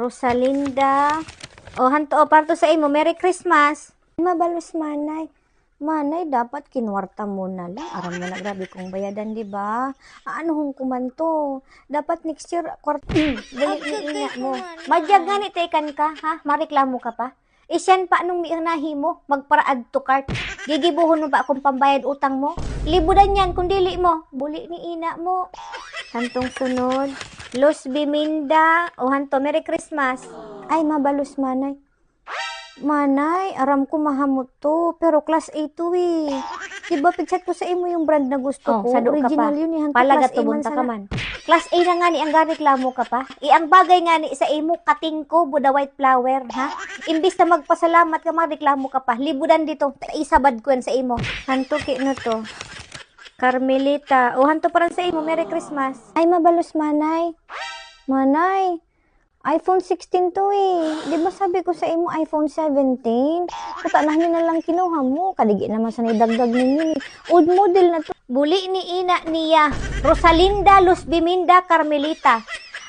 Rosalinda. O, hanto, o, parto sa imo. Merry Christmas. Mabalos, manay. Manay, dapat kinwarta mo na lang. Aram mo na, grabe kong bayadan, di ba? Ano hong kumanto? Dapat next year, kwarta. Dali ni ina mo. Madyag nga ni tekan ka, ha? Mareklamo ka pa? Isyan pa anong mianahi mo? Magpara-add to cart. Gigibuhon mo ba akong pambayad utang mo? Libudan yan kung dili mo. Buli ni ina mo. Hantong sunod. Los Biminda. O hanto, Merry Christmas. Ay, mabalos, manay. Manay, aram ko mahamot to. Pero class A to eh. Diba, pichat ko sa imo yung brand na gusto ko. Sado ka Original pa. yun eh. Hanto, Palaga class A man tubunta ka sana. man. Class A na nga ni ang reklamo ka pa. Ang bagay nga ni sa imo, kating ko, buda white flower, ha? Imbis na magpasalamat ka, reklamo ka pa. Libudan dito, isabad ko yan sa imo. Hanto ki no to. Carmelita. O, hanto parang sa imo, Merry Christmas. Ay, mabalos, manay. Manay, iPhone 16 to eh. Di ba sabi ko sa imo iPhone 17? Katanahin na lang kinuha mo. Kadigi naman sa nidagdag ninyo eh. Old model na to. Buli ni ina niya. Rosalinda, Luz Biminda, Carmelita.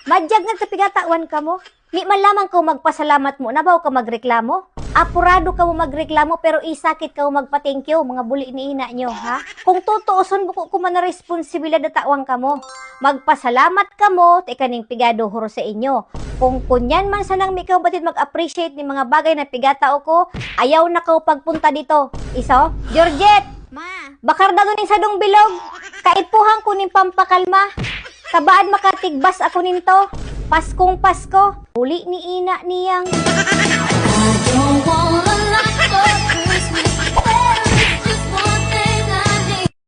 Madyag nga tapigatawan ka mo. Ni malamang ka magpasalamat mo. Nabaw ka magreklamo? Apurado ka mo magreklamo pero isakit ka mo magpa-thank you. Mga buli ni ina nyo, ha? Kung tutuuson buko ko man na responsibilidad na tawang ka mo. Magpasalamat ka mo, ikaning pigado huro sa inyo. Kung kunyan man sanang mikaw batid mag-appreciate ni mga bagay na pigatao ko, ayaw na ka pagpunta dito. Iso, Georgette! Ma! Bakar dago ning sadong bilog. Kaipuhang ko ning pampakalma. Kabaan makatigbas ako ninto. Paskong Pasko. Uli ni ina niyang. I don't wanna let go.